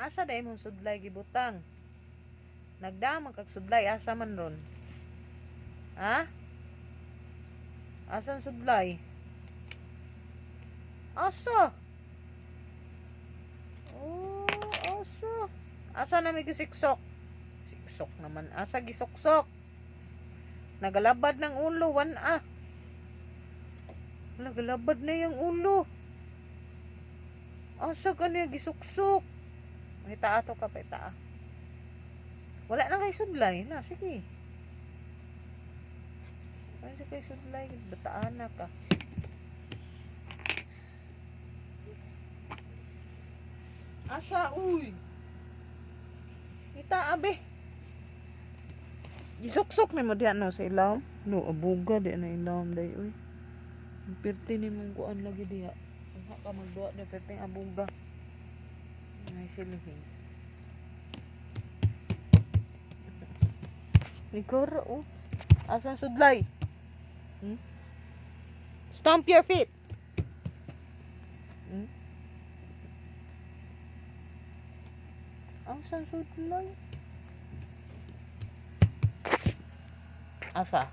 Asa day mong sudlay gibutang? Nagdamang kag sudlay asa man ron? Ha? Asan sudlay? Asa? Oh, asa? Asa na may gisiksok? Siksok naman. Asa gisuksok? Nagalabad ng ulo, wan. Nagalabad na yung ulo. Asa ka niya gisuksok? Ita ato ka pa ita. Wala na kay sudlay na, sige. Ay sa kay sudlay, bataan na ka. Asa uy? Ita abe. Gisuksok ni mo diyan no sa ilaw. No, abuga di na ilaw day uy. Pirti ni mong kuan lagi diha. Nga ka magduwa na perting abuga. Ay silihing. Nikoro oh. Asan sudlay? Stomp your feet. Asan sudlay? Asa?